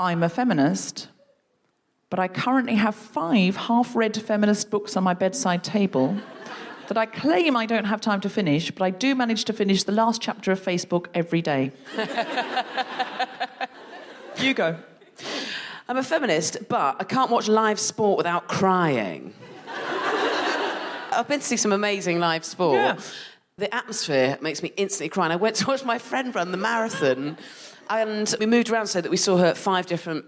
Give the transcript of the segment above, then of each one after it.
I'm a feminist, but I currently have 5 half-read feminist books on my bedside table that I claim I don't have time to finish, but I do manage to finish the last chapter of Facebook every day. You go. I'm a feminist, but I can't watch live sport without crying. I've been to see some amazing live sport. Yeah. The atmosphere makes me instantly cry. And I went to watch my friend run the marathon, and we moved around so that we saw her at 5 different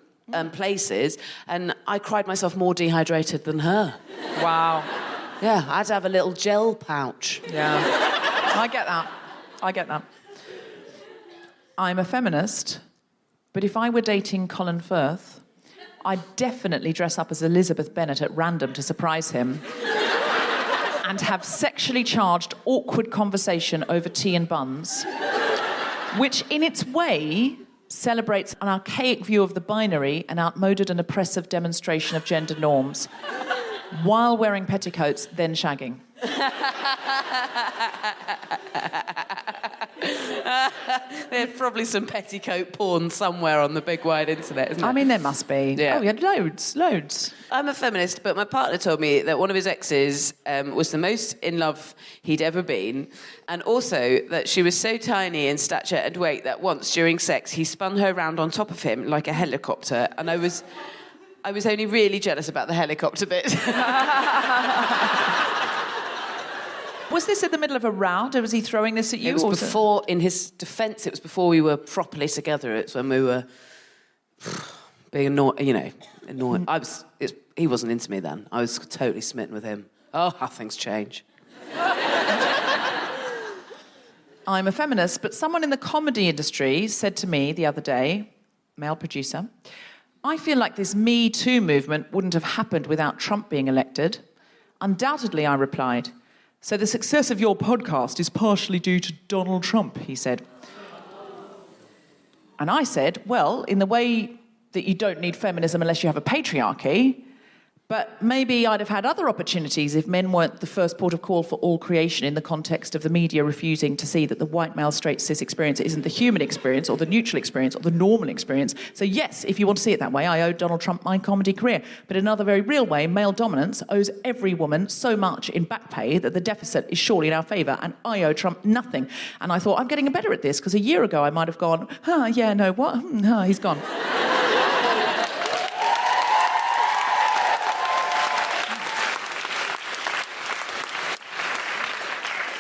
places, and I cried myself more dehydrated than her. Wow. Yeah, I had to have a little gel pouch. Yeah. I get that. I'm a feminist, but if I were dating Colin Firth, I'd definitely dress up as Elizabeth Bennet at random to surprise him and have sexually charged, awkward conversation over tea and buns, which in its way celebrates an archaic view of the binary, an outmoded and oppressive demonstration of gender norms, while wearing petticoats, then shagging. There's probably some petticoat porn somewhere on the big wide internet, isn't there? I mean, there must be. Yeah. Oh, we had loads. I'm a feminist, but my partner told me that one of his exes was the most in love he'd ever been, and also that she was so tiny in stature and weight that once during sex he spun her round on top of him like a helicopter, and I was only really jealous about the helicopter bit. Was this in the middle of a row? Was he throwing this at you? It was before, in his defence, it was before we were properly together. It's when we were being annoying. He wasn't into me then. I was totally smitten with him. Oh, how things change. I'm a feminist, but someone in the comedy industry said to me the other day, male producer, I feel like this Me Too movement wouldn't have happened without Trump being elected. Undoubtedly, I replied. So the success of your podcast is partially due to Donald Trump, he said. And I said, well, in the way that you don't need feminism unless you have a patriarchy, but maybe I'd have had other opportunities if men weren't the first port of call for all creation in the context of the media refusing to see that the white male straight cis experience isn't the human experience or the neutral experience or the normal experience. So yes, if you want to see it that way, I owe Donald Trump my comedy career. But in another very real way, male dominance owes every woman so much in back pay that the deficit is surely in our favour, and I owe Trump nothing. And I thought, I'm getting better at this, because a year ago I might have gone, he's gone.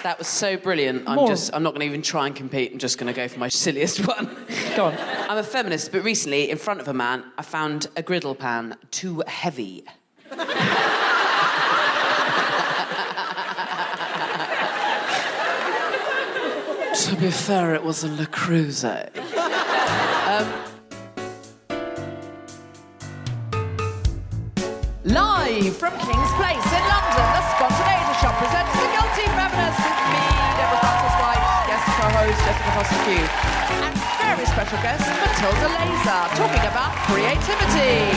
That was so brilliant. I'm not going to even try and compete. I'm just going to go for my silliest one. Go on. I'm a feminist, but recently, in front of a man, I found a griddle pan too heavy. To be fair, it was a Le Creuset. Live from King's Place in London, the Spontaneity Shop presents The Guilty Feminist with me, Deborah Frances-White, guest co-host Jessica Fostekew, and very special guest Matilda Leyser, talking about creativity.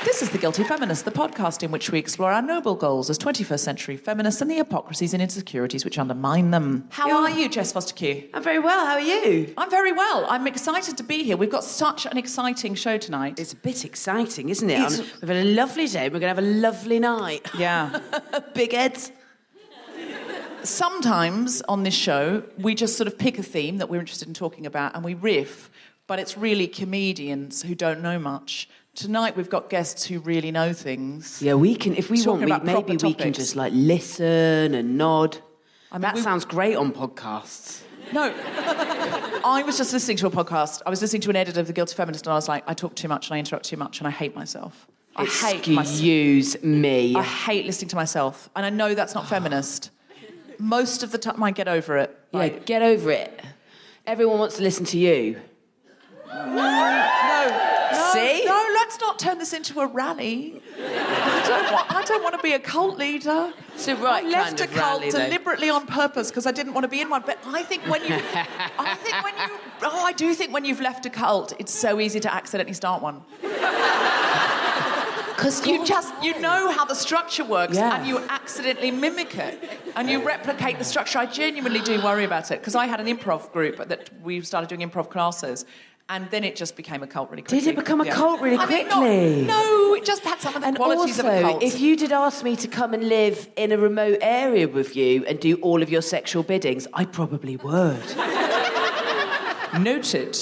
This is The Guilty Feminist, the podcast in which we explore our noble goals as 21st century feminists and the hypocrisies and insecurities which undermine them. How are you, Jess Fostekew? I'm very well, how are you? I'm very well. I'm excited to be here. We've got such an exciting show tonight. It's a bit exciting, isn't it? We've had a lovely day, we're going to have a lovely night. Yeah. Big heads. Sometimes on this show, we just sort of pick a theme that we're interested in talking about and we riff, but it's really comedians who don't know much. Tonight we've got guests who really know things. Yeah, we can, if we Talking want, maybe we can just like listen and nod. I mean, that sounds great on podcasts. No. I was just listening to a podcast. I was listening to an edit of The Guilty Feminist and I was like, I talk too much and I interrupt too much and I hate myself. Excuse me. I hate listening to myself. And I know that's not feminist. Most of the time I get over it. Yeah, get over it. Everyone wants to listen to you. No. See? No, let's not turn this into a rally. I don't want to be a cult leader. It's the right I left kind of a cult rally, though. deliberately on purpose because I didn't want to be in one. But I do think when you've left a cult, it's so easy to accidentally start one. Because You know how the structure works, Yeah. and you accidentally mimic it, and you replicate the structure. I genuinely do worry about it, because I had an improv group that we started doing improv classes, and then it just became a cult really quickly. Did it become a cult really I mean, quickly? no, it just had some of the And qualities also, of a cult. if you did ask me to come and live in a remote area with you and do all of your sexual biddings, I probably would. Noted.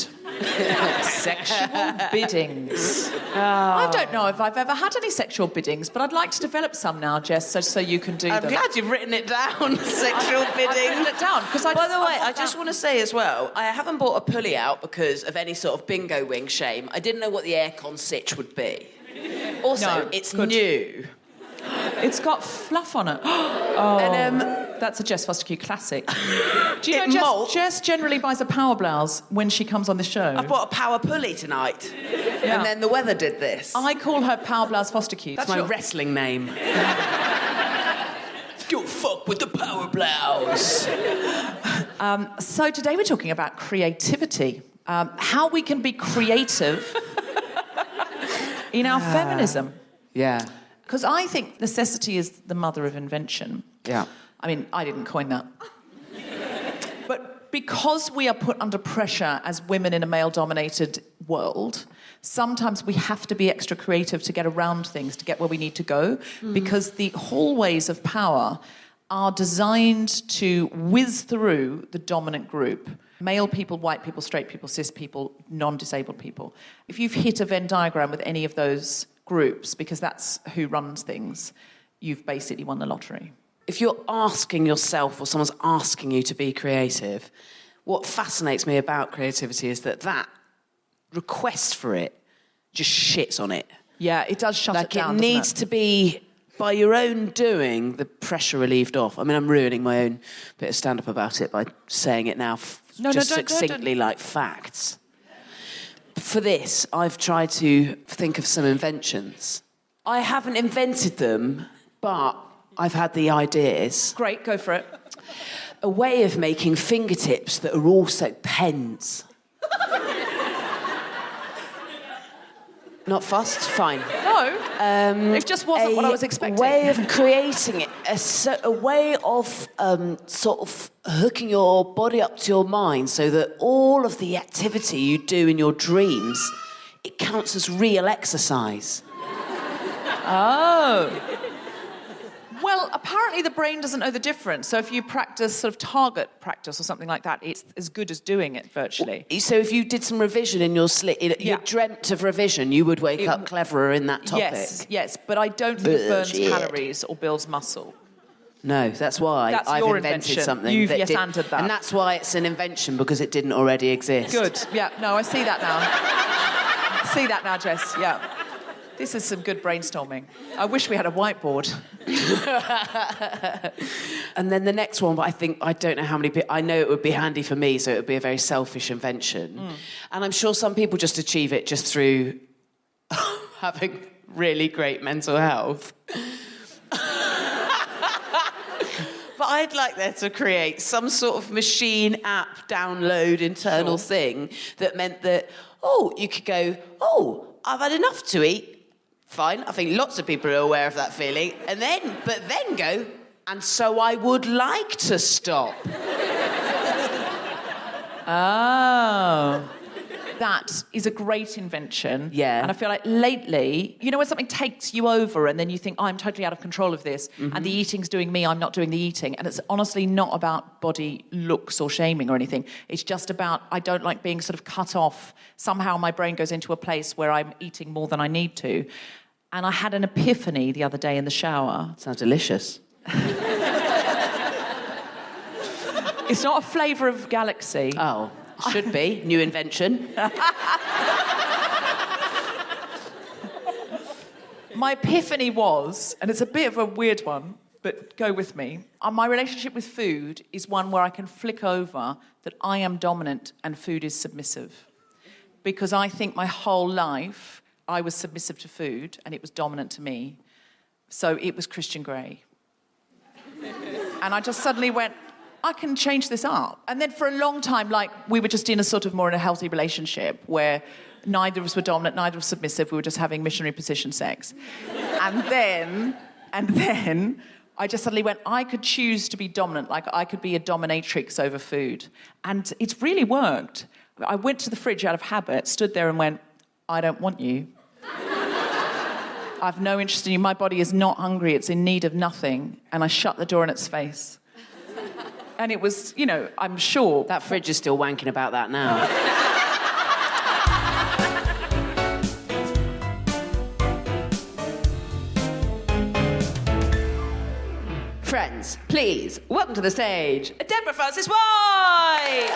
Sexual biddings. I don't know if I've ever had any sexual biddings, but I'd like to develop some now, Jess, so you can do I'm them. glad you've written it down, sexual I've bidding. written it down, because By the way, I just want to say as well, I haven't bought a pulley out because of any sort of bingo wing shame. I didn't know what the aircon sitch would be. Also, No, it's good. new. It's got fluff on it. Oh, And, that's a Jess Fostekew classic. Do you It know molts. Jess generally buys a power blouse when she comes on the show? I've bought a power pulley tonight. Yeah. And then the weather did this. I call her Power Blouse Fostekew. That's my wrestling name. Don't fuck with the power blouse. So today we're talking about creativity. How we can be creative in our feminism. Yeah. Because I think necessity is the mother of invention. Yeah. I mean, I didn't coin that. But because we are put under pressure as women in a male-dominated world, sometimes we have to be extra creative to get around things, to get where we need to go, because the hallways of power are designed to whiz through the dominant group. Male people, white people, straight people, cis people, non-disabled people. If you've hit a Venn diagram with any of those groups, because that's who runs things, you've basically won the lottery. If you're asking yourself or someone's asking you to be creative, what fascinates me about creativity is that request for it just shits on it. Yeah, it does shut it down, It needs doesn't it? to be, by your own doing, the pressure relieved off. I mean, I'm ruining my own bit of stand-up about it by saying it now Don't. succinctly like facts. For this, I've tried to think of some inventions. I haven't invented them, but I've had the ideas. Great, go for it. A way of making fingertips that are also pens. Not fussed? Fine. No, it just wasn't what I was expecting. A way of creating it, a way of sort of hooking your body up to your mind so that all of the activity you do in your dreams, it counts as real exercise. Oh. Well, apparently the brain doesn't know the difference. So if you practice sort of target practice or something like that, it's as good as doing it virtually. So if you did some revision in your sleep, you dreamt of revision, you would wake up cleverer in that topic. Yes, but I don't think it burns Bullshit. calories or builds muscle. No, that's why That's I've your invented invention. something. You've that yes-anded that. And that's why it's an invention, because it didn't already exist. Good, yeah, no, I see that now. See that now, Jess, yeah. This is some good brainstorming. I wish we had a whiteboard. And then the next one, but I don't know how many people... I know it would be handy for me, so it would be a very selfish invention. And I'm sure some people just achieve it just through having really great mental health. But I'd like there to create some sort of machine app download internal thing that meant that, you could go, I've had enough to eat. Fine, I think lots of people are aware of that feeling. But then go, and so I would like to stop. Oh. That is a great invention. Yeah. And I feel like lately, you know, when something takes you over and then you think, I'm totally out of control of this, and the eating's doing me, I'm not doing the eating. And it's honestly not about body looks or shaming or anything. It's just about, I don't like being sort of cut off. Somehow my brain goes into a place where I'm eating more than I need to. And I had an epiphany the other day in the shower. Sounds delicious. It's not a flavour of galaxy. Oh, should be. New invention. My epiphany was, and it's a bit of a weird one, but go with me. My relationship with food is one where I can flick over that I am dominant and food is submissive. Because I think my whole life I was submissive to food and it was dominant to me. So it was Christian Grey. And I just suddenly went, I can change this up. And then for a long time, like, we were just in a sort of more in a healthy relationship where Neither of us were dominant, neither was submissive. We were just having missionary position sex. And then I just suddenly went, I could choose to be dominant, like I could be a dominatrix over food. And it's really worked. I went to the fridge out of habit, stood there and went, I don't want you. I've no interest in you. My body is not hungry. It's in need of nothing. And I shut the door in its face. And it was, you know, I'm sure... That fridge is still wanking about that now. Friends, please, welcome to the stage, Deborah Frances-White!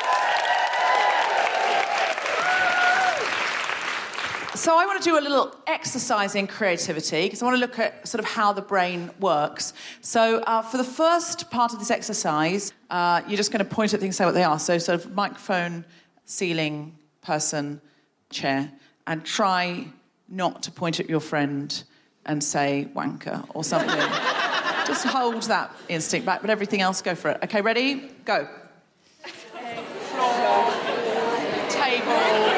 So I want to do a little exercise in creativity because I want to look at sort of how the brain works. So for the first part of this exercise, you're just going to point at things and say what they are. So sort of microphone, ceiling, person, chair, and try not to point at your friend and say wanker or something. Just hold that instinct back, but everything else, go for it. Okay, ready? Go. Floor, table,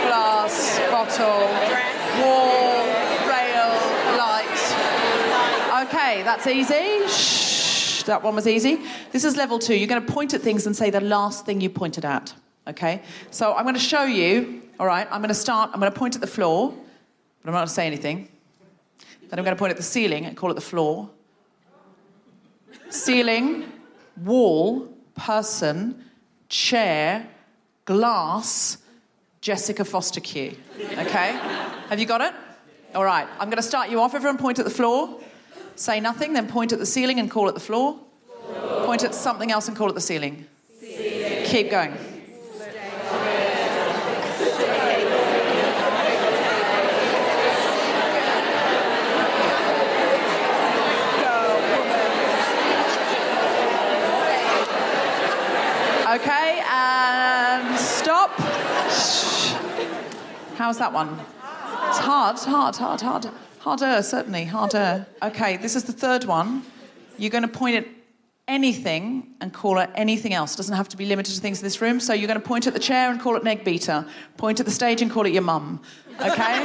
glass, bottle, wall, rail, light. Okay, that's easy. Shh, that one was easy. This is level 2. You're going to point at things and say the last thing you pointed at. Okay? So I'm going to show you. All right, I'm going to point at the floor, but I'm not going to say anything. Then I'm going to point at the ceiling and call it the floor. Ceiling, wall, person, chair, glass, Jessica Fostekew. Okay? Have you got it? All right. I'm going to start you off. Everyone point at the floor. Say nothing, then point at the ceiling and call it the floor. Point at something else and call it the ceiling. Keep going. Okay, and stop. How's that one? It's hard. Harder, certainly, harder. Okay, this is the third one. You're going to point at anything and call it anything else. It doesn't have to be limited to things in this room. So you're going to point at the chair and call it an egg beater. Point at the stage and call it your mum. Okay?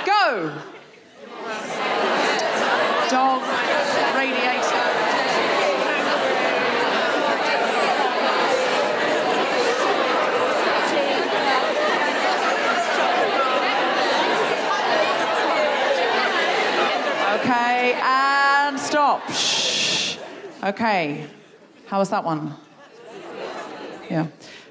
Go! Dog, radiator. Okay, and stop. Shh. Okay. How was that one? Yeah.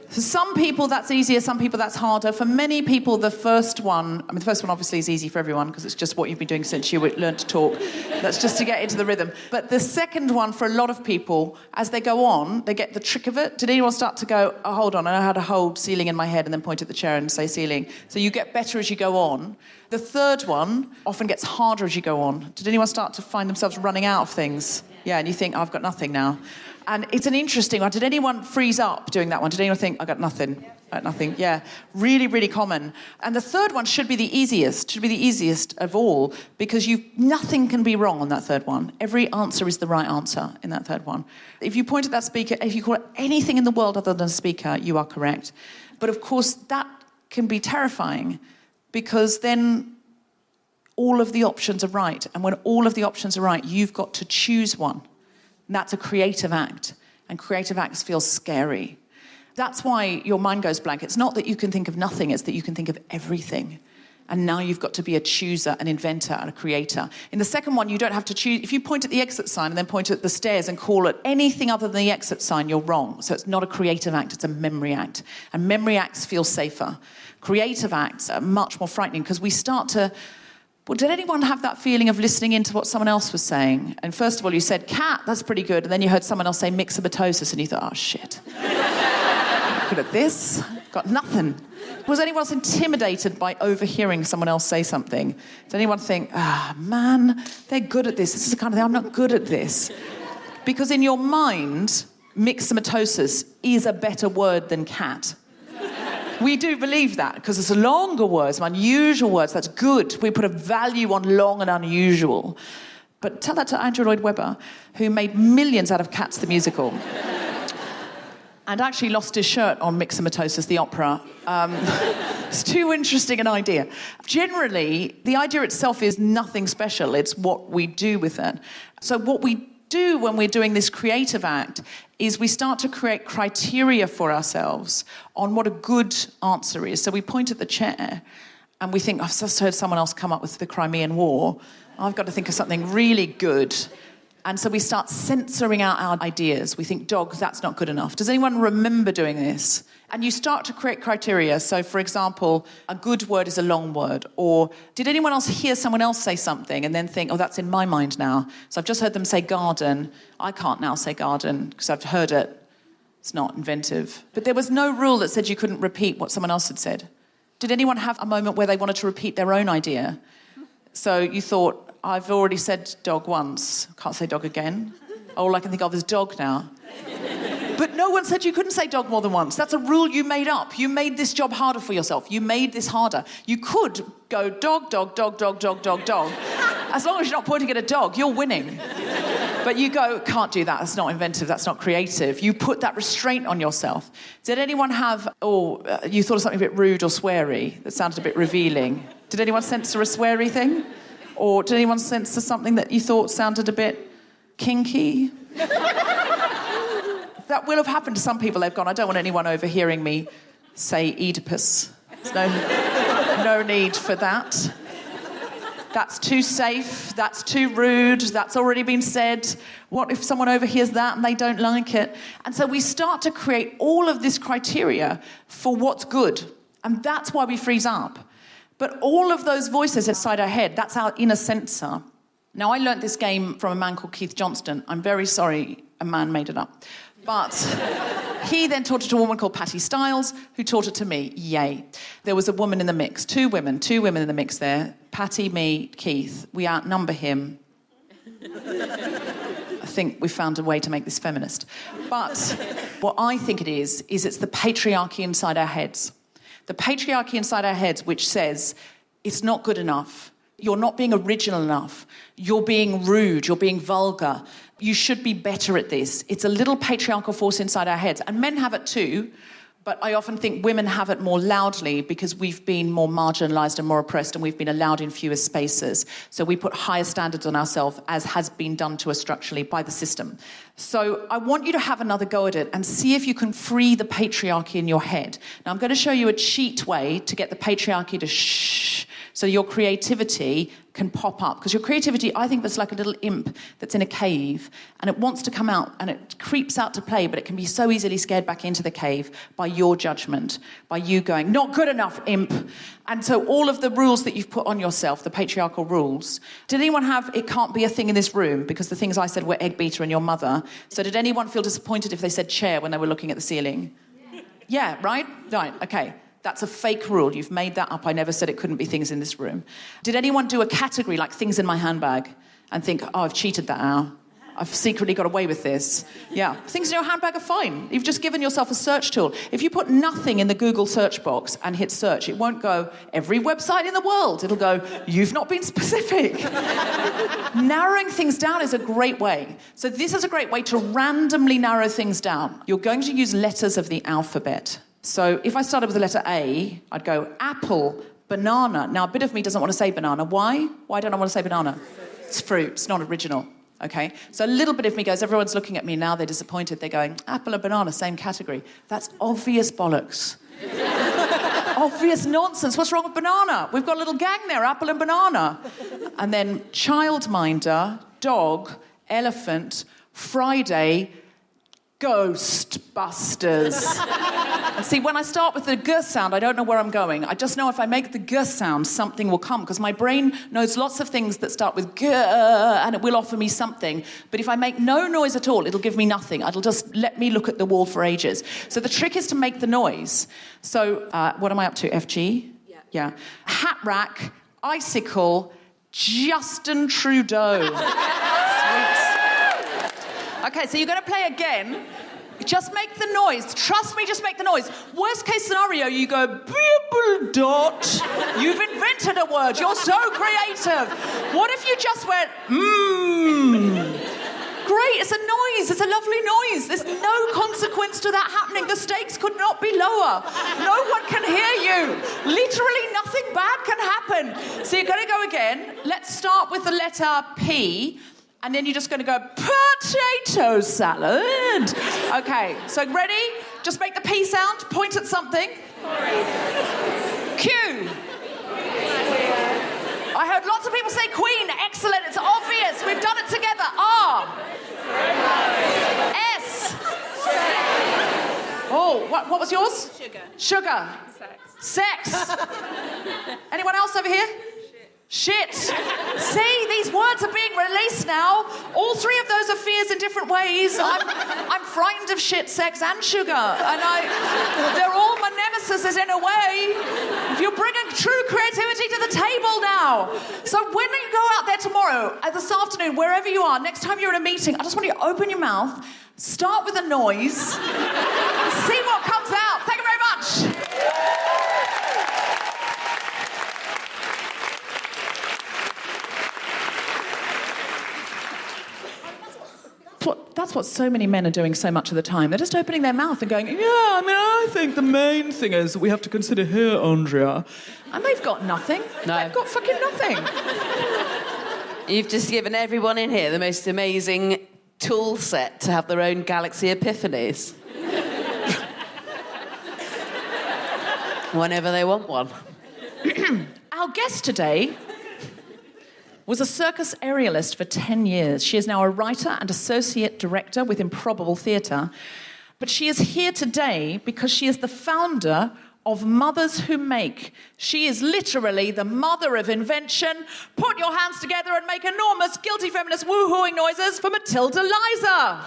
For some people, that's easier. Some people, that's harder. For many people, the first one obviously is easy for everyone because it's just what you've been doing since you learned to talk. That's just to get into the rhythm. But the second one, for a lot of people, as they go on, they get the trick of it. Did anyone start to go, oh, hold on, I know how to hold ceiling in my head and then point at the chair and say ceiling. So you get better as you go on. The third one often gets harder as you go on. Did anyone start to find themselves running out of things? Yeah, and you think, oh, I've got nothing now. And it's an interesting one. Did anyone freeze up doing that one? Did anyone think, I got nothing? I got nothing. Yeah, really, really common. And the third one should be the easiest of all, because nothing can be wrong on that third one. Every answer is the right answer in that third one. If you point at that speaker, if you call it anything in the world other than a speaker, you are correct. But of course, that can be terrifying, because then all of the options are right. And when all of the options are right, you've got to choose one. And that's a creative act. And creative acts feel scary. That's why your mind goes blank. It's not that you can think of nothing, it's that you can think of everything. And now you've got to be a chooser, an inventor, and a creator. In the second one, you don't have to choose. If you point at the exit sign and then point at the stairs and call it anything other than the exit sign, you're wrong. So it's not a creative act, it's a memory act. And memory acts feel safer. Creative acts are much more frightening because we start to... Well, did anyone have that feeling of listening into what someone else was saying? And first of all, you said, cat, that's pretty good. And then you heard someone else say myxomatosis, and you thought, oh, shit. Good at this. Got nothing. Was anyone else intimidated by overhearing someone else say something? Did anyone think, man, they're good at this. This is the kind of thing, I'm not good at this. Because in your mind, myxomatosis is a better word than cat. We do believe that, because it's a longer word, some unusual words. That's good. We put a value on long and unusual. But tell that to Andrew Lloyd Webber, who made millions out of Cats the musical. and actually lost his shirt on Myxomatosis, the opera. It's too interesting an idea. Generally, the idea itself is nothing special. It's what we do with it. So what we do when we're doing this creative act is we start to create criteria for ourselves on what a good answer is. So we point at the chair and we think, I've just heard someone else come up with the Crimean War. I've got to think of something really good. And so we start censoring out our ideas. We think, dog, that's not good enough. Does anyone remember doing this? And you start to create criteria. So, for example, a good word is a long word. Or did anyone else hear someone else say something and then think, oh, that's in my mind now. So I've just heard them say garden. I can't now say garden because I've heard it. It's not inventive. But there was no rule that said you couldn't repeat what someone else had said. Did anyone have a moment where they wanted to repeat their own idea? So you thought, I've already said dog once. Can't say dog again. All I can think of is dog now. But no one said you couldn't say dog more than once. That's a rule you made up. You made this job harder for yourself. You made this harder. You could go dog, dog, dog, dog, dog, dog, dog. As long as you're not pointing at a dog, you're winning. But you go, can't do that. That's not inventive. That's not creative. You put that restraint on yourself. Did anyone have, you thought of something a bit rude or sweary that sounded a bit revealing? Did anyone censor a sweary thing? Or did anyone censor something that you thought sounded a bit kinky? That will have happened to some people. They've gone, I don't want anyone overhearing me say Oedipus. There's no need for that. That's too safe. That's too rude. That's already been said. What if someone overhears that and they don't like it? And so we start to create all of this criteria for what's good. And that's why we freeze up. But all of those voices inside our head, that's our inner censor. Now, I learnt this game from a man called Keith Johnston. I'm very sorry a man made it up. But he then taught it to a woman called Patty Stiles, who taught it to me. Yay. There was a woman in the mix. Two women in the mix there. Patty, me, Keith. We outnumber him. I think we found a way to make this feminist. But what I think it is it's the patriarchy inside our heads. The patriarchy inside our heads which says, it's not good enough. You're not being original enough. You're being rude. You're being vulgar. You should be better at this. It's a little patriarchal force inside our heads. And men have it too, but I often think women have it more loudly because we've been more marginalised and more oppressed and we've been allowed in fewer spaces. So we put higher standards on ourselves, as has been done to us structurally by the system. So I want you to have another go at it and see if you can free the patriarchy in your head. Now, I'm going to show you a cheat way to get the patriarchy to shh, so your creativity can pop up. Because your creativity, I think, is like a little imp that's in a cave and it wants to come out and it creeps out to play, but it can be so easily scared back into the cave by your judgment, by you going, not good enough, imp. And so all of the rules that you've put on yourself, the patriarchal rules, did anyone have, it can't be a thing in this room because the things I said were egg beater and your mother. So did anyone feel disappointed if they said chair when they were looking at the ceiling? Yeah, right? Right, okay. That's a fake rule. You've made that up. I never said it couldn't be things in this room. Did anyone do a category like things in my handbag and think, oh, I've cheated that now. I've secretly got away with this. Yeah, things in your handbag are fine. You've just given yourself a search tool. If you put nothing in the Google search box and hit search, it won't go, every website in the world. It'll go, you've not been specific. Narrowing things down is a great way. So this is a great way to randomly narrow things down. You're going to use letters of the alphabet. So if I started with the letter A, I'd go apple, banana. Now, a bit of me doesn't want to say banana. Why? Why don't I want to say banana? It's fruit. It's not original. Okay? So a little bit of me goes, everyone's looking at me now, they're disappointed. They're going, apple and banana, same category. That's obvious bollocks. Obvious nonsense. What's wrong with banana? We've got a little gang there, apple and banana. And then childminder, dog, elephant, Friday, Ghostbusters. And see, when I start with the G sound, I don't know where I'm going. I just know if I make the G sound, something will come, because my brain knows lots of things that start with G, and it will offer me something. But if I make no noise at all, it'll give me nothing. It'll just let me look at the wall for ages. So the trick is to make the noise. So what am I up to? FG? Yeah. Hat rack, icicle, Justin Trudeau. Sweet. Okay, so you're going to play again. Just make the noise. Trust me, just make the noise. Worst case scenario, you go, bibble dot. You've invented a word. You're so creative. What if you just went, great. It's a noise. It's a lovely noise. There's no consequence to that happening. The stakes could not be lower. No one can hear you. Literally nothing bad can happen. So you're going to go again. Let's start with the letter P. And then you're just going to go, potato salad. Okay, so ready? Just make the P sound. Point at something. Q. I heard lots of people say Queen. Excellent. It's obvious. We've done it together. R. S. Oh, what was yours? Sugar. Sex. Anyone else over here? Shit. See, these words are being released now. All three of those are fears in different ways. I'm frightened of shit, sex, and sugar. And they're all my nemesis in a way. You're bringing true creativity to the table now. So when you go out there tomorrow, this afternoon, wherever you are, next time you're in a meeting, I just want you to open your mouth, start with a noise, see what comes out. Thank you very much. That's what so many men are doing so much of the time. They're just opening their mouth and going, I think the main thing is that we have to consider here, Andrea. And they've got nothing. No. They've got fucking nothing. You've just given everyone in here the most amazing tool set to have their own galaxy epiphanies. Whenever they want one. Our guest today was a circus aerialist for 10 years. She is now a writer and associate director with Improbable Theatre. But she is here today because she is the founder of Mothers Who Make. She is literally the mother of invention. Put your hands together and make enormous guilty feminist woo-hooing noises for Matilda Leyser.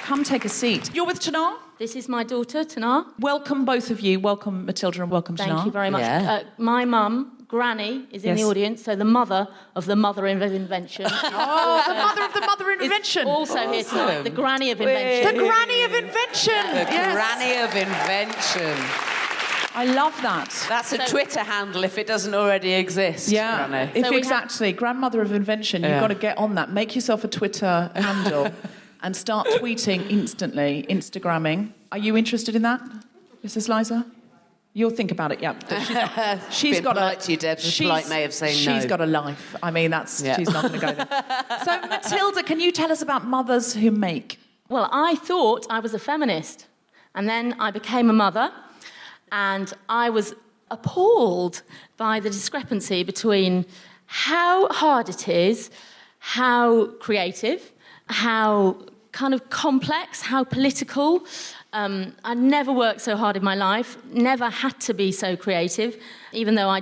Come take a seat. You're with Tanar? This is my daughter, Tanar. Welcome, both of you. Welcome, Matilda, and welcome, Tanar. Thank you very much. Yeah. My mum, Granny, is in the audience, so the mother of the mother of invention. Oh, the mother of the mother of invention. Also here tonight, the granny of invention. The granny of invention. The granny of invention. I love that. That's a Twitter handle if it doesn't already exist. Yeah. Granny. If So we exactly, grandmother of invention, you've got to get on that. Make yourself a Twitter handle and start tweeting instantly, Instagramming. Are you interested in that, Mrs. Leyser? You'll think about it, yeah. She's got polite to you, Deb. Polite may have said no. She's got a life. I mean, she's not going to go there. So, Matilda, can you tell us about Mothers Who Make? Well, I thought I was a feminist, and then I became a mother, and I was appalled by the discrepancy between how hard it is, how creative, how kind of complex, how political. I never worked so hard in my life, never had to be so creative, even though I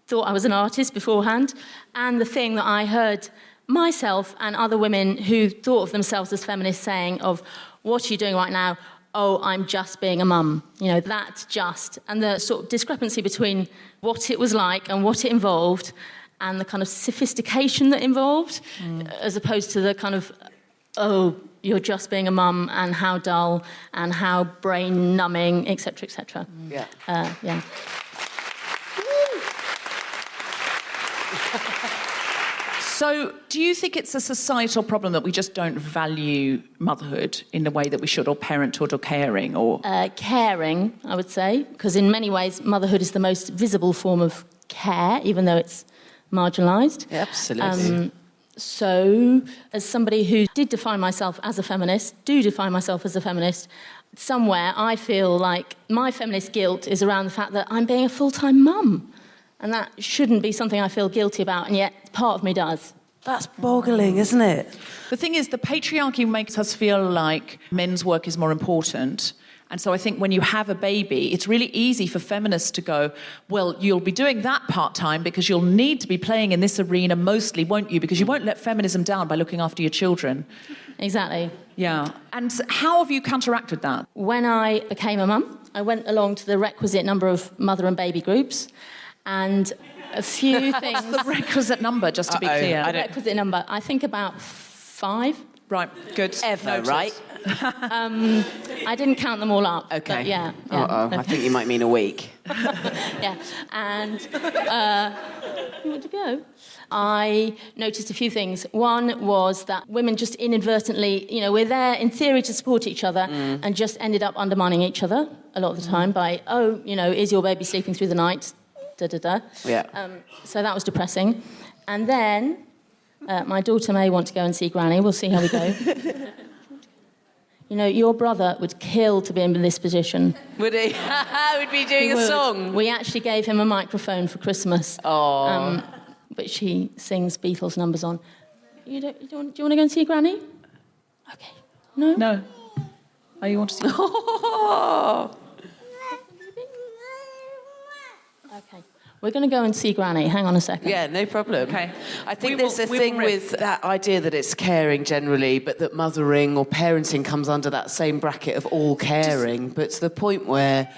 thought I was an artist beforehand. And the thing that I heard myself and other women who thought of themselves as feminists saying of, what are you doing right now? Oh, I'm just being a mum. You know, that's just. And the sort of discrepancy between what it was like and what it involved and the kind of sophistication that involved, as opposed to the kind of, oh, you're just being a mum, and how dull, and how brain-numbing, etc., etc. Yeah. Yeah. So, do you think it's a societal problem that we just don't value motherhood in the way that we should, or parenthood, or caring, or... Caring, I would say, because in many ways, motherhood is the most visible form of care, even though it's marginalised. Yeah, absolutely. So, as somebody who did define myself as a feminist, somewhere I feel like my feminist guilt is around the fact that I'm being a full-time mum. And that shouldn't be something I feel guilty about, and yet part of me does. That's boggling, isn't it? The thing is, the patriarchy makes us feel like men's work is more important. And so I think when you have a baby, it's really easy for feminists to go, well, you'll be doing that part-time because you'll need to be playing in this arena mostly, won't you? Because you won't let feminism down by looking after your children. Exactly. Yeah. And how have you counteracted that? When I became a mum, I went along to the requisite number of mother and baby groups, and a few things... The requisite number, just to be clear. Requisite number. I think about 5. Right, good. Ever, Noted. right? I didn't count them all up. Okay. But yeah. Uh-oh, I think you might mean a week. Yeah. And you want to go? I noticed a few things. One was that women just inadvertently, we're there in theory to support each other and just ended up undermining each other a lot of the time by, is your baby sleeping through the night? Da-da-da. Yeah. So that was depressing. And then my daughter may want to go and see Granny. We'll see how we go. Your brother would kill to be in this position. Would he? Would be doing a song. We actually gave him a microphone for Christmas. Oh. Which he sings Beatles numbers on. Do you want to go and see Granny? Okay. No? No. Oh, you want to see? Okay. We're going to go and see Granny. Hang on a second. Yeah, no problem. Okay. I think there's a thing with that idea that it's caring generally, but that mothering or parenting comes under that same bracket of all caring, but to the point where...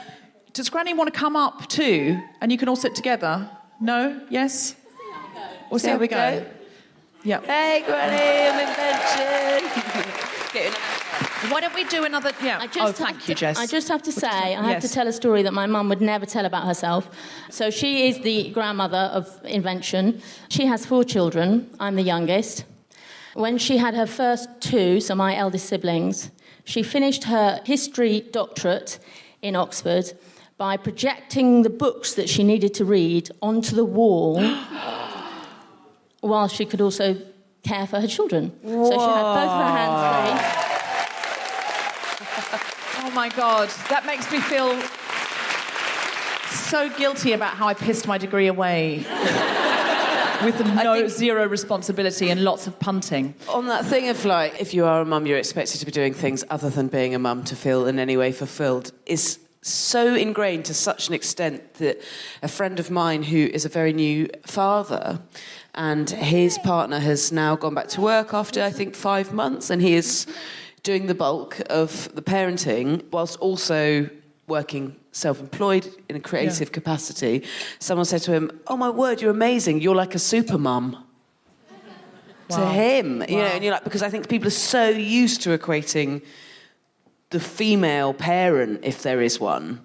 Does Granny want to come up too? And you can all sit together? No? Yes? We'll see how we go. Yeah. Hey, Granny, I'm invention. Why don't we do another... Yeah. Thank you, Jess. I just have to say, I have to tell a story that my mum would never tell about herself. So she is the grandmother of invention. She has 4 children. I'm the youngest. When she had her first 2, so my eldest siblings, she finished her history doctorate in Oxford by projecting the books that she needed to read onto the wall while she could also care for her children. Whoa. So she had both of her hands free. Oh, my God. That makes me feel so guilty about how I pissed my degree away. With zero responsibility and lots of punting. On that thing of, if you are a mum, you're expected to be doing things other than being a mum to feel in any way fulfilled, is so ingrained to such an extent that a friend of mine who is a very new father, and his partner has now gone back to work after, I think, 5 months, and he is doing the bulk of the parenting whilst also working self-employed in a creative capacity. Someone said to him, "Oh, my word, you're amazing. You're like a super mum." Wow. To him, and you're like, because I think people are so used to equating the female parent, if there is one,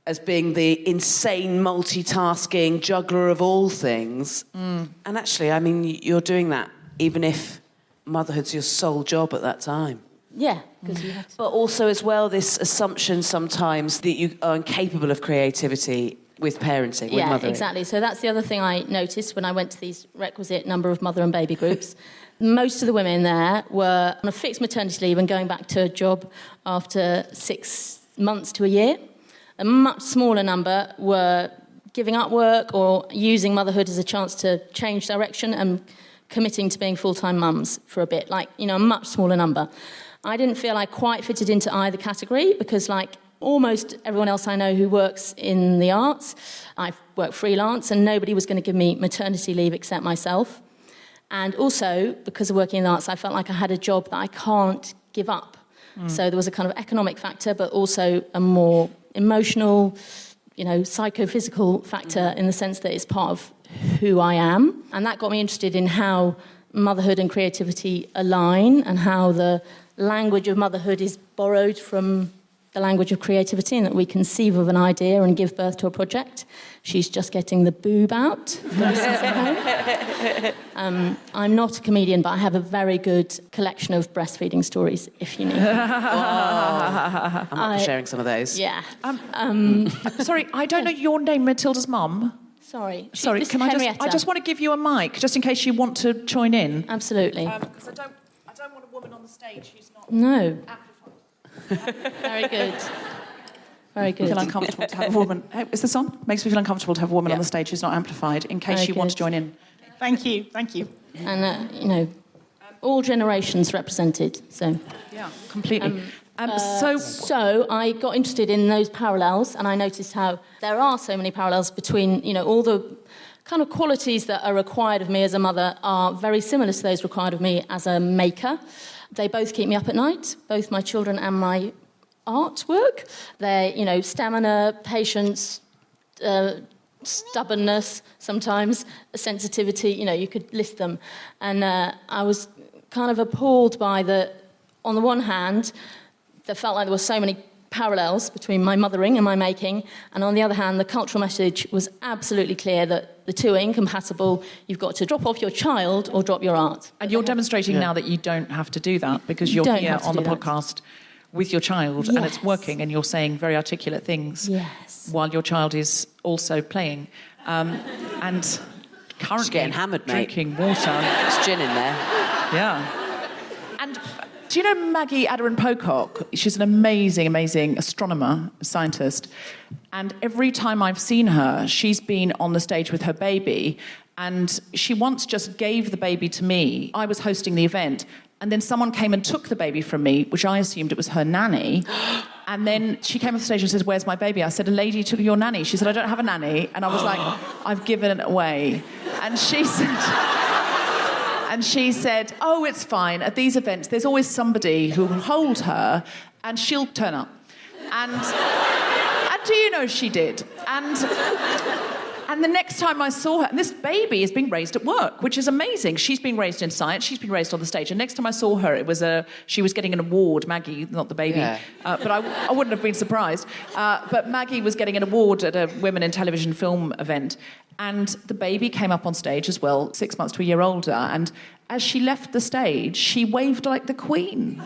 as being the insane, multitasking juggler of all things. And actually, I mean, you're doing that even if motherhood's your sole job at that time. Yeah, because you have to. But also, as well, this assumption sometimes that you are incapable of creativity with parenting, with mothering. Yeah, exactly. So that's the other thing I noticed when I went to these requisite number of mother and baby groups. Most of the women there were on a fixed maternity leave and going back to a job after 6 months to a year. A much smaller number were giving up work or using motherhood as a chance to change direction and committing to being full-time mums for a bit, a much smaller number. I didn't feel I quite fitted into either category because, almost everyone else I know who works in the arts, I've worked freelance and nobody was going to give me maternity leave except myself. And also, because of working in the arts, I felt like I had a job that I can't give up. So there was a kind of economic factor, but also a more emotional, psychophysical factor in the sense that it's part of who I am. And that got me interested in how motherhood and creativity align and how the language of motherhood is borrowed from the language of creativity and that we conceive of an idea and give birth to a project. She's just getting the boob out. I'm not a comedian, but I have a very good collection of breastfeeding stories, if you need. I'm up for sharing some of those. Yeah. Sorry, I don't know your name, Matilda's mum. Sorry, can I just want to give you a mic, just in case you want to join in. Absolutely. Because I don't want a woman on the stage who's not No. amplified. Very good. Very good. I feel uncomfortable to have a woman... Hey, is this on? Makes me feel uncomfortable to have a woman on the stage who's not amplified, in case Very you want to good. join in. Thank you. And, all generations represented, so... Yeah, completely. So I got interested in those parallels, and I noticed how there are so many parallels between, all the kind of qualities that are required of me as a mother are very similar to those required of me as a maker. They both keep me up at night, both my children and my artwork. They're, stamina, patience, stubbornness sometimes, sensitivity, you could list them. And I was kind of appalled by on the one hand, there felt like there were so many parallels between my mothering and my making, and on the other hand, the cultural message was absolutely clear that the two are incompatible. You've got to drop off your child or drop your art. And you're demonstrating now that you don't have to do that because you're here on the podcast with your child and it's working and you're saying very articulate things while your child is also playing. And currently She's getting hammered, drinking water. There's gin in there. Yeah. And do you know Maggie Adarin-Pocock? She's an amazing, amazing astronomer, scientist. And every time I've seen her, she's been on the stage with her baby. And she once just gave the baby to me. I was hosting the event. And then someone came and took the baby from me, which I assumed it was her nanny. And then she came off the stage and said, "Where's my baby?" I said, "A lady took your nanny." She said, "I don't have a nanny." And I was like, "I've given it away." And she said, "Oh, it's fine. At these events, there's always somebody who will hold her and she'll turn up." And do you know she did? And the next time I saw her, and this baby is being raised at work, which is amazing. She's been raised in science. She's been raised on the stage. And next time I saw her, she was getting an award, Maggie, not the baby. Yeah. But I wouldn't have been surprised. But Maggie was getting an award at a Women in Television film event. And the baby came up on stage as well, 6 months to a year older. And as she left the stage, she waved like the Queen.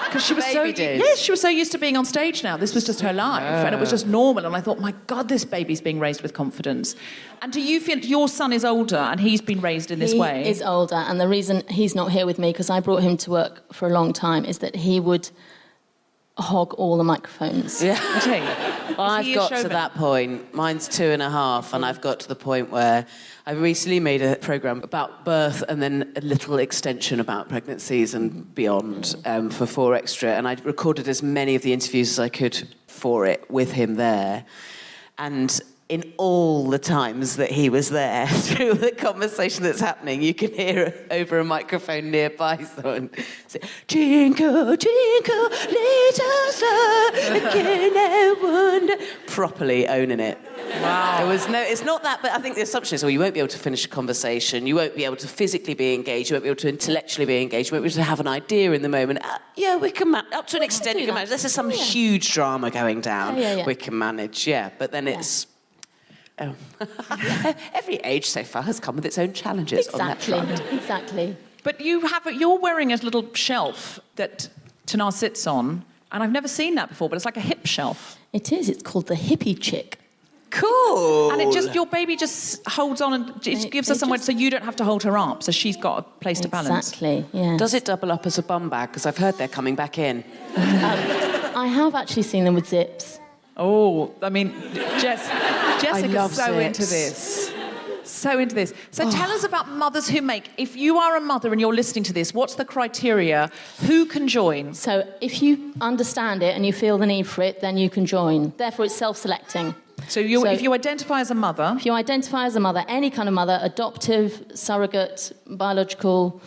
Because she was she was so used to being on stage now. This was just her life, and it was just normal. And I thought, my God, this baby's being raised with confidence. And do you feel your son is older and he's been raised in this way? He is older, and the reason he's not here with me, because I brought him to work for a long time, is that he would hog all the microphones. Yeah. I've got to that point. Mine's 2.5, and I've got to the point where I recently made a programme about birth and then a little extension about pregnancies and beyond for 4 Extra, and I recorded as many of the interviews as I could for it with him there. And in all the times that he was there, through the conversation that's happening, you can hear over a microphone nearby someone say, "Twinkle, twinkle, little star, can I wonder?" Properly owning it. Wow. It's not that, but I think the assumption is, you won't be able to finish a conversation, you won't be able to physically be engaged, you won't be able to intellectually be engaged, you won't be able to have an idea in the moment. We can up to an extent, you can manage. This is some huge drama going down. We can manage, but then it's... Oh. Every age so far has come with its own challenges on that front. Exactly. But you're wearing a little shelf that Tanar sits on, and I've never seen that before, but it's like a hip shelf. It is. It's called the hippie chick. Cool. And your baby just holds on and it gives her somewhere so you don't have to hold her up, so she's got a place to balance. Exactly, yeah. Does it double up as a bum bag? Because I've heard they're coming back in. I have actually seen them with zips. Oh, I mean, Jessica's so zips. into this. So into this. So tell us about mothers who make. If you are a mother and you're listening to this, what's the criteria? Who can join? So if you understand it and you feel the need for it, then you can join. Therefore, it's self-selecting. So if you identify as a mother... If you identify as a mother, any kind of mother, adoptive, surrogate, biological,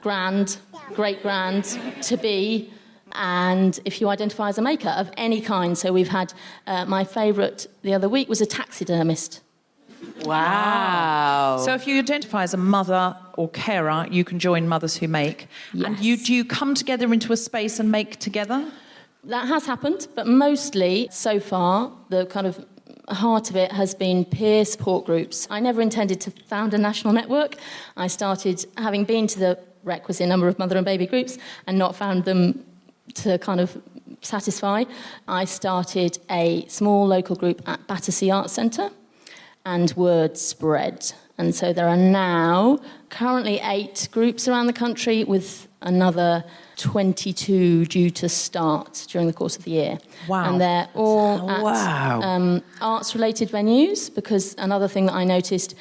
grand, great-grand, to-be... And if you identify as a maker of any kind, so we've had my favourite the other week was a taxidermist. Wow. So if you identify as a mother or carer, you can join Mothers Who Make. Yes. And do you come together into a space and make together? That has happened, but mostly, so far, the kind of heart of it has been peer support groups. I never intended to found a national network. I started, having been to the requisite number of mother and baby groups and not found them to kind of satisfy, I started a small local group at Battersea Arts Centre, and word spread. And so there are now currently 8 groups around the country, with another 22 due to start during the course of the year. Wow. And they're all at arts-related venues, because another thing that I noticed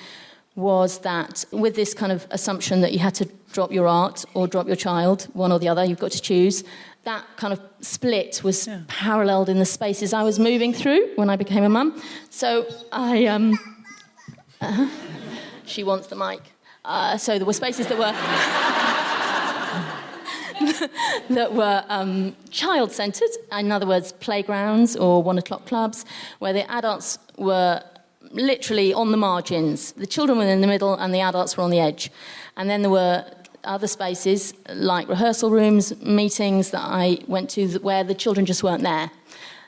was that with this kind of assumption that you had to drop your art or drop your child, one or the other, you've got to choose, that kind of split was paralleled in the spaces I was moving through when I became a mum. So I... she wants the mic. So there were spaces that were child-centred, in other words, playgrounds or 1 o'clock clubs, where the adults were literally on the margins. The children were in the middle and the adults were on the edge. And then there were other spaces like rehearsal rooms, meetings that I went to where the children just weren't there.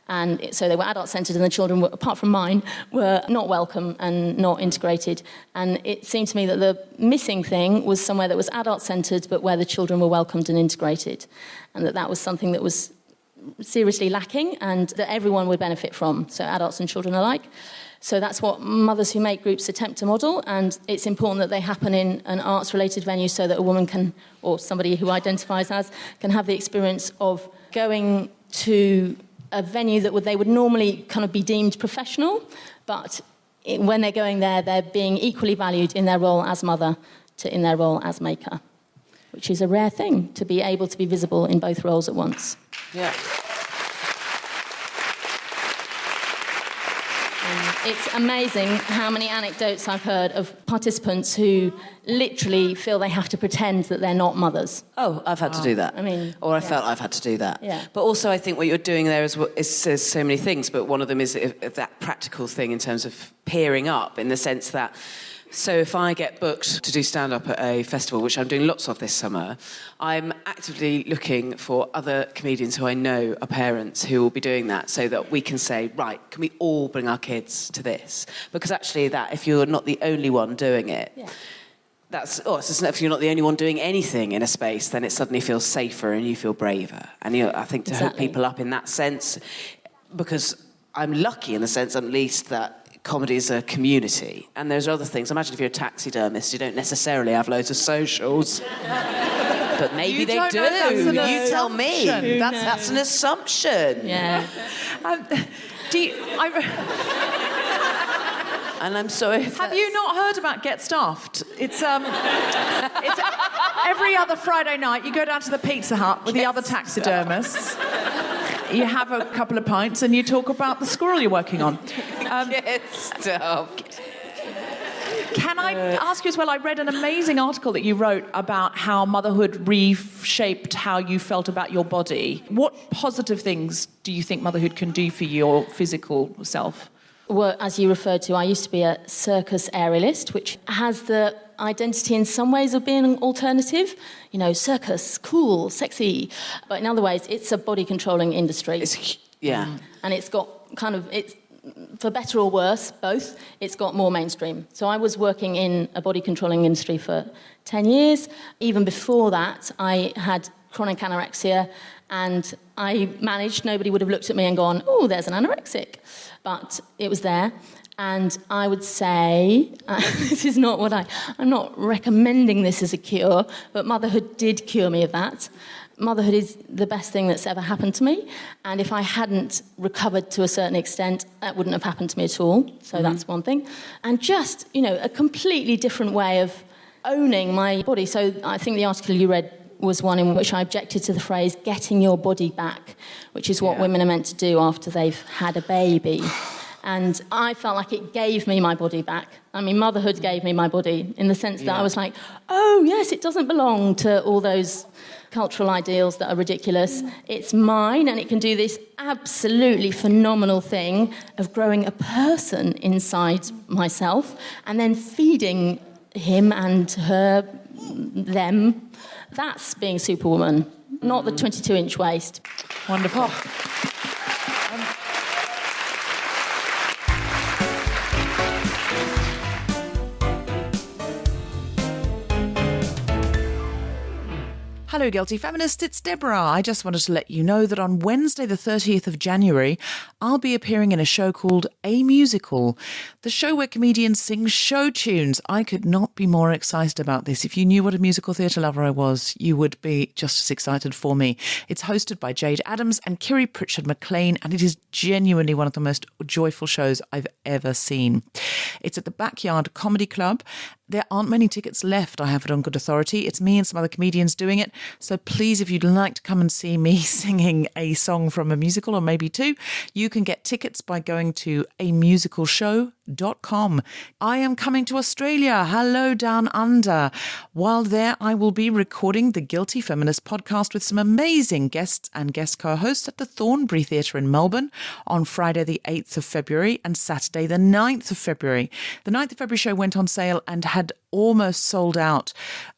And so they were adult-centred, and the children, apart from mine, were not welcome and not integrated. And it seemed to me that the missing thing was somewhere that was adult-centred, but where the children were welcomed and integrated. And that was something that was seriously lacking and that everyone would benefit from, so adults and children alike. So that's what Mothers Who Make groups attempt to model, and it's important that they happen in an arts-related venue so that a woman can, or somebody who identifies as, can have the experience of going to a venue that they would normally kind of be deemed professional, but when they're going there, they're being equally valued in their role as mother to in their role as maker, which is a rare thing, to be able to be visible in both roles at once. Yeah. It's amazing how many anecdotes I've heard of participants who literally feel they have to pretend that they're not mothers. Oh, I've had to do that. I mean, or I felt I've had to do that. Yeah. But also, I think what you're doing there says so many things. But one of them is that practical thing in terms of peering up, in the sense that. So if I get booked to do stand-up at a festival, which I'm doing lots of this summer, I'm actively looking for other comedians who I know are parents who will be doing that, so that we can say, right, can we all bring our kids to this? Because actually if you're not the only one doing it, if you're not the only one doing anything in a space, then it suddenly feels safer and you feel braver. And I think to hook people up in that sense, because I'm lucky in the sense, at least, that comedy is a community, and there's other things. Imagine if you're a taxidermist, you don't necessarily have loads of socials. But maybe they do. You tell me. That's an assumption. Yeah. And I'm sorry. Have you not heard about Get Stuffed? It's every other Friday night you go down to the Pizza Hut with the other taxidermists. You have a couple of pints and you talk about the squirrel you're working on. Get stuffed. Can I ask you as well, I read an amazing article that you wrote about how motherhood reshaped how you felt about your body. What positive things do you think motherhood can do for your physical self? Well, as you referred to, I used to be a circus aerialist, which has the identity in some ways of being an alternative. You know, circus, cool, sexy. But in other ways, it's a body-controlling industry. And it's got it's for better or worse, both, it's got more mainstream. So I was working in a body-controlling industry for 10 years. Even before that, I had chronic anorexia, and I managed, nobody would have looked at me and gone, oh, there's an anorexic. But it was there. And I would say, this is not I'm not recommending this as a cure, but motherhood did cure me of that. Motherhood is the best thing that's ever happened to me. And if I hadn't recovered to a certain extent, that wouldn't have happened to me at all. So that's one thing. And just, a completely different way of owning my body. So I think the article you read was one in which I objected to the phrase getting your body back, which is what women are meant to do after they've had a baby. And I felt like it gave me my body back. I mean, motherhood gave me my body in the sense that I was like, oh, yes, it doesn't belong to all those cultural ideals that are ridiculous. It's mine, and it can do this absolutely phenomenal thing of growing a person inside myself and then feeding him and her, them. That's being Superwoman, not the 22-inch waist. Wonderful. Hello, Guilty Feminist, it's Deborah. I just wanted to let you know that on Wednesday, the 30th of January, I'll be appearing in a show called A Musical, the show where comedians sing show tunes. I could not be more excited about this. If you knew what a musical theatre lover I was, you would be just as excited for me. It's hosted by Jade Adams and Kiri Pritchard-McLean, and it is genuinely one of the most joyful shows I've ever seen. It's at the Backyard Comedy Club. There aren't many tickets left, I have it on good authority. It's me and some other comedians doing it. So please, if you'd like to come and see me singing a song from a musical, or maybe two, you can get tickets by going to amusicalshow.com. theguiltyfeminist.com. I am coming to Australia. Hello, down under. While there, I will be recording the Guilty Feminist podcast with some amazing guests and guest co-hosts at the Thornbury Theatre in Melbourne on Friday the 8th of February and Saturday the 9th of February. The 9th of February show went on sale and had almost sold out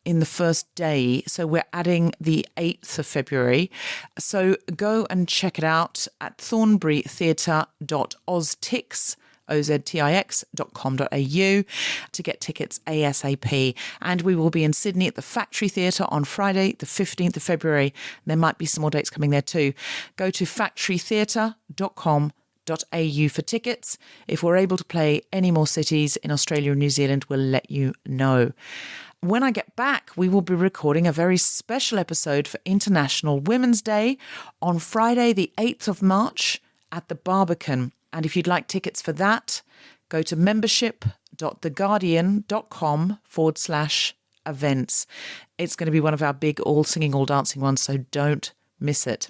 in the first day. So we're adding the 8th of February. So go and check it out at thornburytheatre.oztix.com.au to get tickets ASAP. And we will be in Sydney at the Factory Theatre on Friday, the 15th of February. There might be some more dates coming there too. Go to factorytheatre.com.au for tickets. If we're able to play any more cities in Australia and New Zealand, we'll let you know. When I get back, we will be recording a very special episode for International Women's Day on Friday, the 8th of March at the Barbican. And if you'd like tickets for that, go to membership.theguardian.com/events. It's going to be one of our big all singing, all dancing ones, so don't miss it.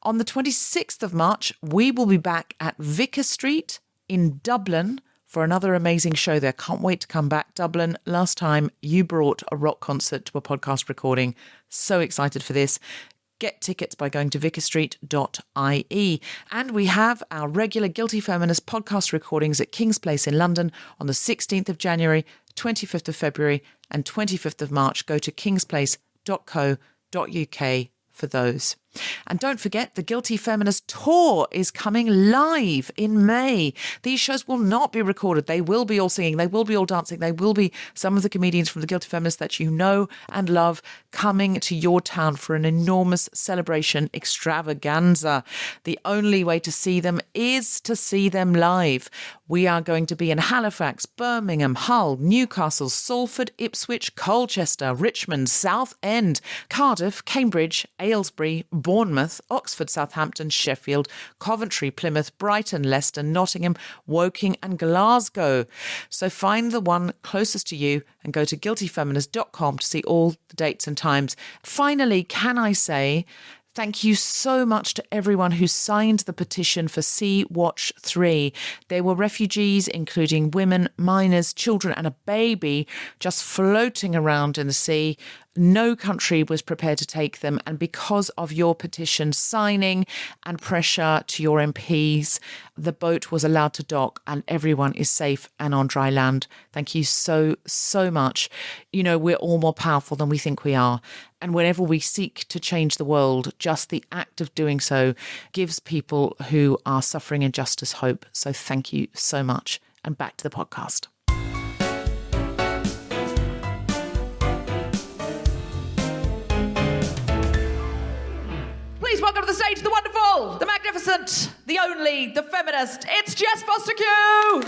On the 26th of March, we will be back at Vicar Street in Dublin for another amazing show there. Can't wait to come back. Dublin, last time you brought a rock concert to a podcast recording. So excited for this. Get tickets by going to vicarstreet.ie. And we have our regular Guilty Feminist podcast recordings at King's Place in London on the 16th of January, 25th of February and 25th of March. Go to kingsplace.co.uk for those. And don't forget, the Guilty Feminist tour is coming live in May. These shows will not be recorded. They will be all singing. They will be all dancing. They will be some of the comedians from the Guilty Feminist that you know and love coming to your town for an enormous celebration extravaganza. The only way to see them is to see them live. We are going to be in Halifax, Birmingham, Hull, Newcastle, Salford, Ipswich, Colchester, Richmond, Southend, Cardiff, Cambridge, Aylesbury, Bournemouth, Oxford, Southampton, Sheffield, Coventry, Plymouth, Brighton, Leicester, Nottingham, Woking and Glasgow. So find the one closest to you and go to guiltyfeminist.com to see all the dates and times. Finally, can I say thank you so much to everyone who signed the petition for Sea Watch 3. There were refugees, including women, minors, children and a baby, just floating around in the sea. No country was prepared to take them. And because of your petition signing and pressure to your MPs, the boat was allowed to dock and everyone is safe and on dry land. Thank you so, so much. You know, we're all more powerful than we think we are. And whenever we seek to change the world, just the act of doing so gives people who are suffering injustice hope. So thank you so much. And back to the podcast. Please welcome to the stage the wonderful, the magnificent, the only, the feminist. It's Jess Fostekew!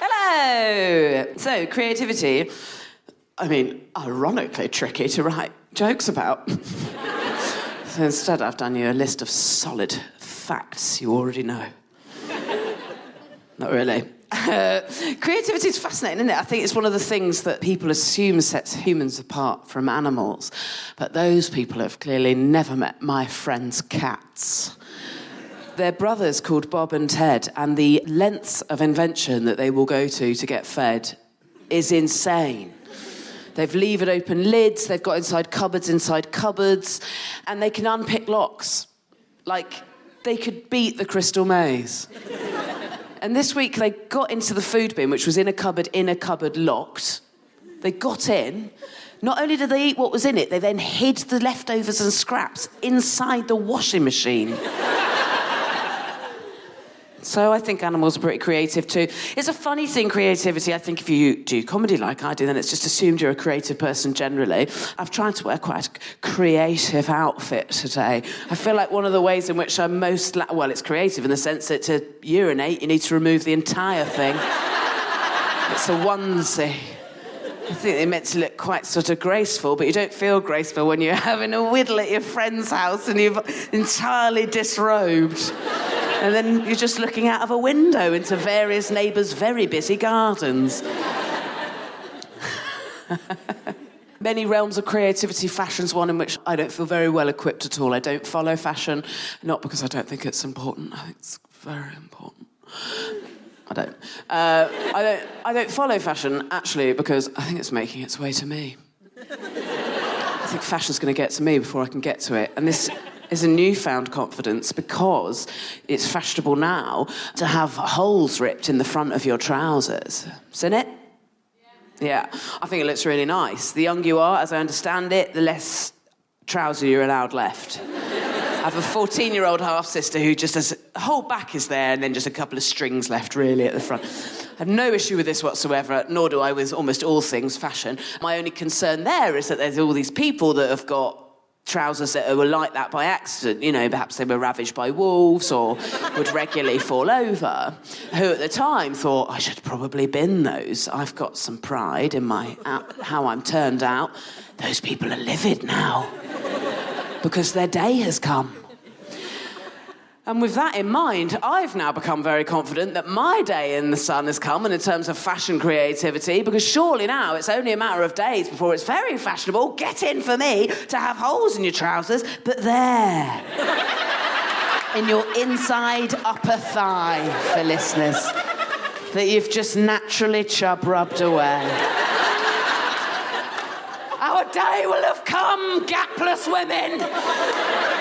Hello! So, creativity, I mean, ironically tricky to write jokes about. So instead I've done you a list of solid facts you already know. Not really. Creativity is fascinating, isn't it? I think it's one of the things that people assume sets humans apart from animals. But those people have clearly never met my friend's cats. They're brothers called Bob and Ted, and the lengths of invention that they will go to get fed is insane. They've levered open lids, they've got inside cupboards, and they can unpick locks. Like, they could beat the Crystal Maze. And this week they got into the food bin, which was in a cupboard locked. They got in. Not only did they eat what was in it, they then hid the leftovers and scraps inside the washing machine. So I think animals are pretty creative too. It's a funny thing, creativity. I think if you do comedy like I do, then it's just assumed you're a creative person generally. I've tried to wear quite a creative outfit today. I feel like one of the ways in which I'm most... well, it's creative in the sense that to urinate, you need to remove the entire thing. It's a onesie. I think they're meant to look quite sort of graceful, but you don't feel graceful when you're having a whittle at your friend's house and you're entirely disrobed. And then you're just looking out of a window into various neighbours' very busy gardens. Many realms of creativity, fashion's one in which I don't feel very well equipped at all. I don't follow fashion, not because I don't think it's important. I think it's very important. I don't. I don't follow fashion, actually, because I think it's making its way to me. I think fashion's going to get to me before I can get to it. And this is a newfound confidence because it's fashionable now to have holes ripped in the front of your trousers. Seen it? Yeah. I think it looks really nice. The younger you are, as I understand it, the less trouser you're allowed left. I have a 14-year-old half-sister who just has... The whole back is there and then just a couple of strings left, really, at the front. I have no issue with this whatsoever, nor do I with almost all things fashion. My only concern there is that there's all these people that have got trousers that were like that by accident. You know, perhaps they were ravaged by wolves or would regularly fall over, who at the time thought, I should probably bin those. I've got some pride in how I'm turned out. Those people are livid now because their day has come. And with that in mind, I've now become very confident that my day in the sun has come, and in terms of fashion creativity, because surely now it's only a matter of days before it's very fashionable, get in for me, to have holes in your trousers, but there, in your inside upper thigh, for listeners, that you've just naturally chub-rubbed away. Our day will have come, gapless women,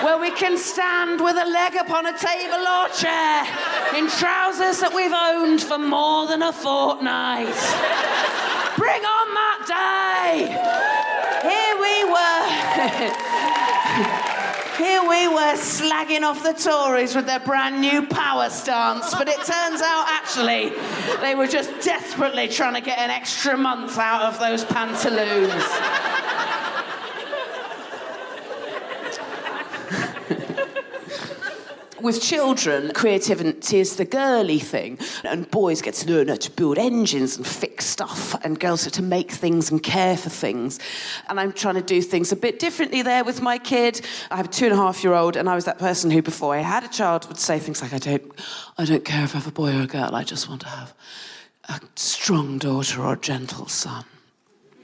where we can stand with a leg upon a table or chair in trousers that we've owned for more than a fortnight. Bring on that day! Here we were slagging off the Tories with their brand new power stance, but it turns out, actually, they were just desperately trying to get an extra month out of those pantaloons. With children, creativity is the girly thing, and boys get to learn how to build engines and fix stuff, and girls get to make things and care for things. And I'm trying to do things a bit differently there with my kid. I have a 2.5-year-old, and I was that person who, before I had a child, would say things like, I don't care if I have a boy or a girl, I just want to have a strong daughter or a gentle son.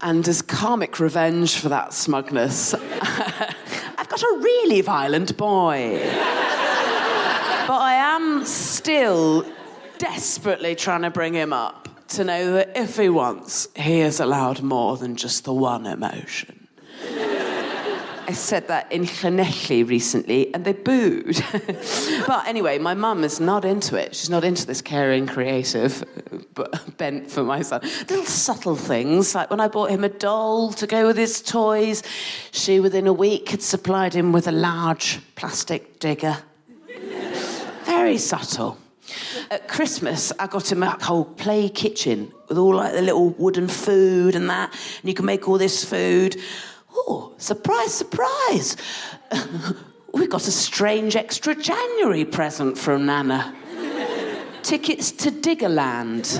And as karmic revenge for that smugness, I've got a really violent boy. But I am still desperately trying to bring him up to know that if he wants, he is allowed more than just the one emotion. I said that in Llanelli recently, and they booed. But anyway, my mum is not into it. She's not into this caring, creative bent for my son. Little subtle things, like when I bought him a doll to go with his toys, she, within a week, had supplied him with a large plastic digger. Very subtle. At Christmas, I got him a whole play kitchen with all like the little wooden food and that, and you can make all this food. Oh, surprise, surprise. We got a strange extra January present from Nana. Tickets to Diggerland.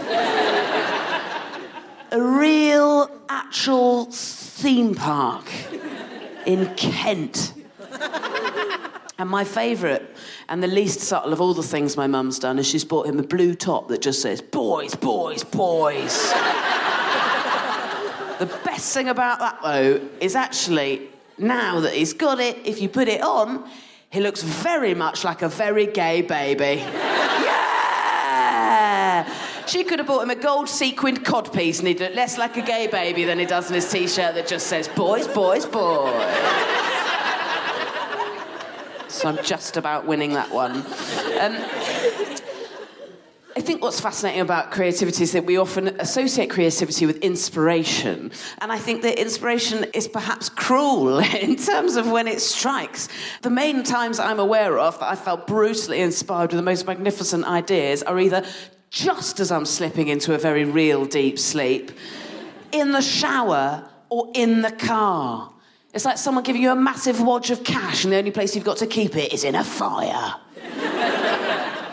A real, actual theme park in Kent. And my favourite, and the least subtle of all the things my mum's done, is she's bought him a blue top that just says, boys, boys, boys. The best thing about that, though, is actually, now that he's got it, if you put it on, he looks very much like a very gay baby. Yeah! She could have bought him a gold sequined codpiece and he'd look less like a gay baby than he does in his T-shirt that just says, boys, boys, boys. So I'm just about winning that one. I think what's fascinating about creativity is that we often associate creativity with inspiration. And I think that inspiration is perhaps cruel in terms of when it strikes. The main times I'm aware of that I felt brutally inspired with the most magnificent ideas are either just as I'm slipping into a very real deep sleep, in the shower, or in the car. It's like someone giving you a massive wad of cash and the only place you've got to keep it is in a fire.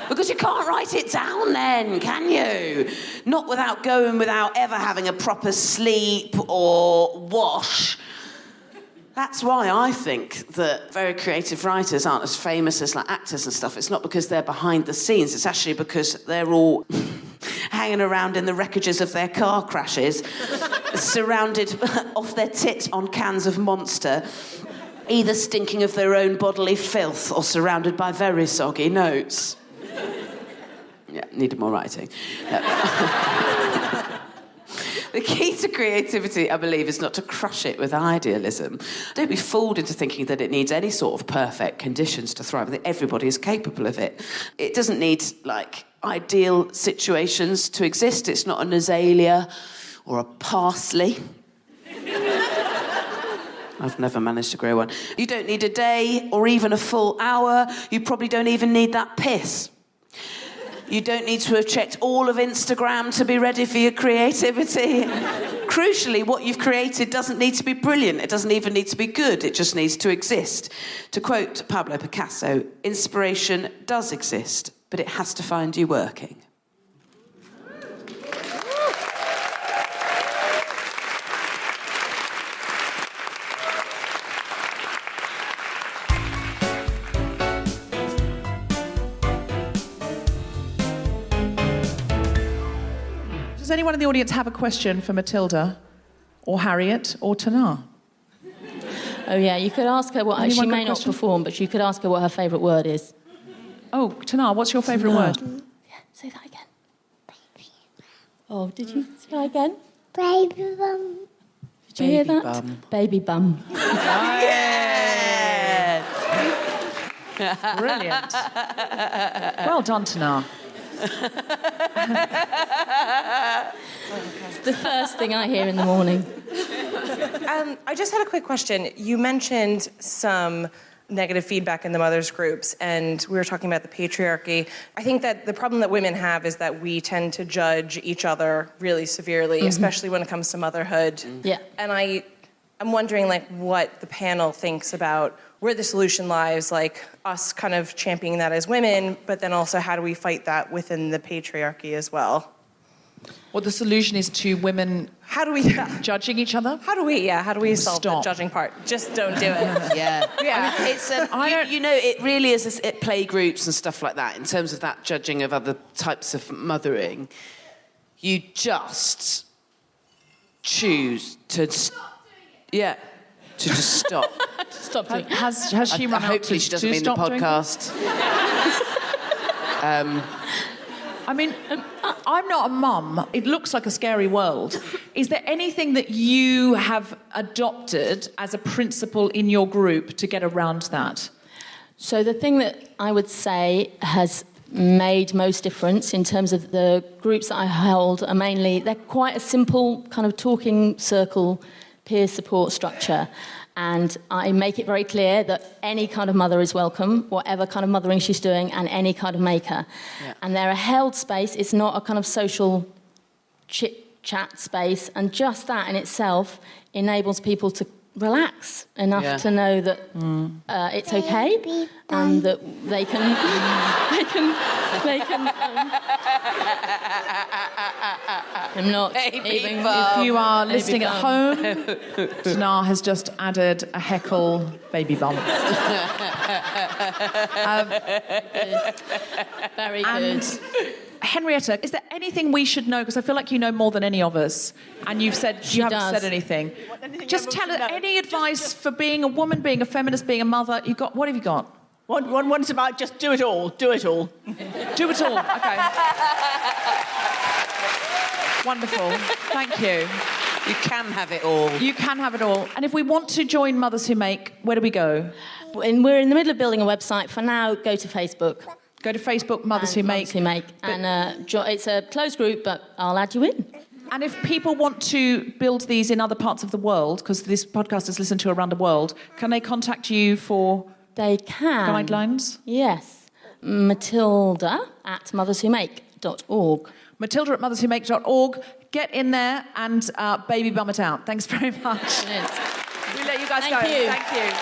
Because you can't write it down then, can you? Not without ever having a proper sleep or wash. That's why I think that very creative writers aren't as famous as like actors and stuff. It's not because they're behind the scenes. It's actually because they're all hanging around in the wreckages of their car crashes, surrounded off their tits on cans of Monster, either stinking of their own bodily filth or surrounded by very soggy notes. Yeah, needed more writing. The key to creativity, I believe, is not to crush it with idealism. Don't be fooled into thinking that it needs any sort of perfect conditions to thrive, that everybody is capable of it. It doesn't need, ideal situations to exist. It's not an azalea or a parsley. I've never managed to grow one. You don't need a day or even a full hour. You probably don't even need that piss. You don't need to have checked all of Instagram to be ready for your creativity. Crucially, what you've created doesn't need to be brilliant. It doesn't even need to be good. It just needs to exist. To quote Pablo Picasso, inspiration does exist, but it has to find you working. Does anyone in the audience have a question for Matilda or Harriet or Tanar? Oh, yeah, you could ask her what... She may not question? perform, but you could ask her what her favourite word is. Oh, Tanar, what's your favourite word? Yeah, say that again. Oh, did you say that again? Baby bum. Did you hear that? Bum. Baby bum. Yes! Brilliant. Well done, Tanar. It's the first thing I hear in the morning. I just had a quick question. You mentioned some negative feedback in the mothers groups, and we were talking about the patriarchy. I think that the problem that women have is that we tend to judge each other really severely, especially when it comes to motherhood. Yeah. And I'm wondering, what the panel thinks about where the solution lies, us kind of championing that as women, but then also how do we fight that within the patriarchy as well? Well, the solution is to women How do we judging each other? How do we solve Stop. the judging part? Just don't do it. Yeah. Yeah. I mean, it's it really is at play groups and stuff like that, in terms of that judging of other types of mothering. You just choose to... to just stop. Stop doing it. Has she run out Hopefully she doesn't mean the stop doing podcast. I mean, I'm not a mum. It looks like a scary world. Is there anything that you have adopted as a principle in your group to get around that? So the thing that I would say has made most difference in terms of the groups that I hold are mainly, they're quite a simple kind of talking circle, peer support structure. And I make it very clear that any kind of mother is welcome, whatever kind of mothering she's doing, and any kind of maker. Yeah. And they're a held space. It's not a kind of social chit-chat space. And just that in itself enables people to relax enough to know that it's okay and that they can I'm not even If you are listening at home, Tanar has just added a heckle baby bump. very good. Henrietta, is there anything we should know? Because I feel like you know more than any of us, and you haven't said anything. Just tell us any advice for being a woman, being a feminist, being a mother. What have you got? One's about just do it all. Do it all. Do it all. Okay. Wonderful. Thank you. You can have it all. You can have it all. And if we want to join Mothers Who Make, where do we go? And we're in the middle of building a website. For now, go to Facebook. Go to Facebook, Mothers Who Make. Mothers Who Make. And it's a closed group, but I'll add you in. And if people want to build these in other parts of the world, because this podcast is listened to around the world, can they contact you for... They can. Guidelines? Yes. Matilda at motherswhomake.org. Matilda at motherswhomake.org. Get in there and baby bum it out. Thanks very much. Brilliant. We let you guys Thank go. you. Thank you.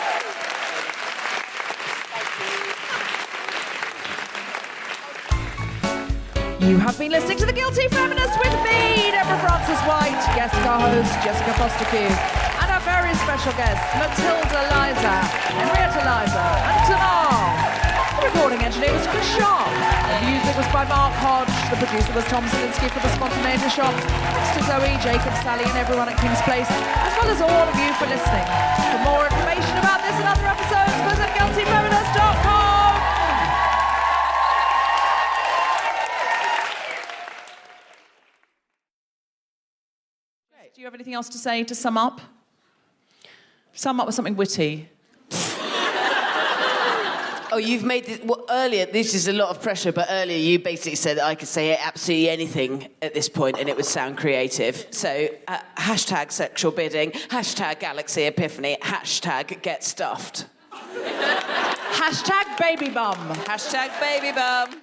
You have been listening to The Guilty Feminist with me, Deborah Frances-White, guest star host Jessica Fostekew, and our very special guests, Matilda Leyser, Henrietta Leyser, and Tanar. The recording engineer was Chris Sharp. The music music was by Mark Hodge. The producer was Tom Zielinski for The Spontaneity Shop. Thanks to Zoe, Jacob, Sally and everyone at King's Place, as well as all of you for listening. For more information about this and other episodes, visit guiltyfeminist.com. Do you have anything else to say to sum up? Sum up with something witty. Oh, you've made this... Well, earlier, this is a lot of pressure, but earlier you basically said that I could say absolutely anything at this point and it would sound creative. So, hashtag sexual bidding, hashtag galaxy epiphany, hashtag get stuffed. Hashtag baby bum. Hashtag baby bum.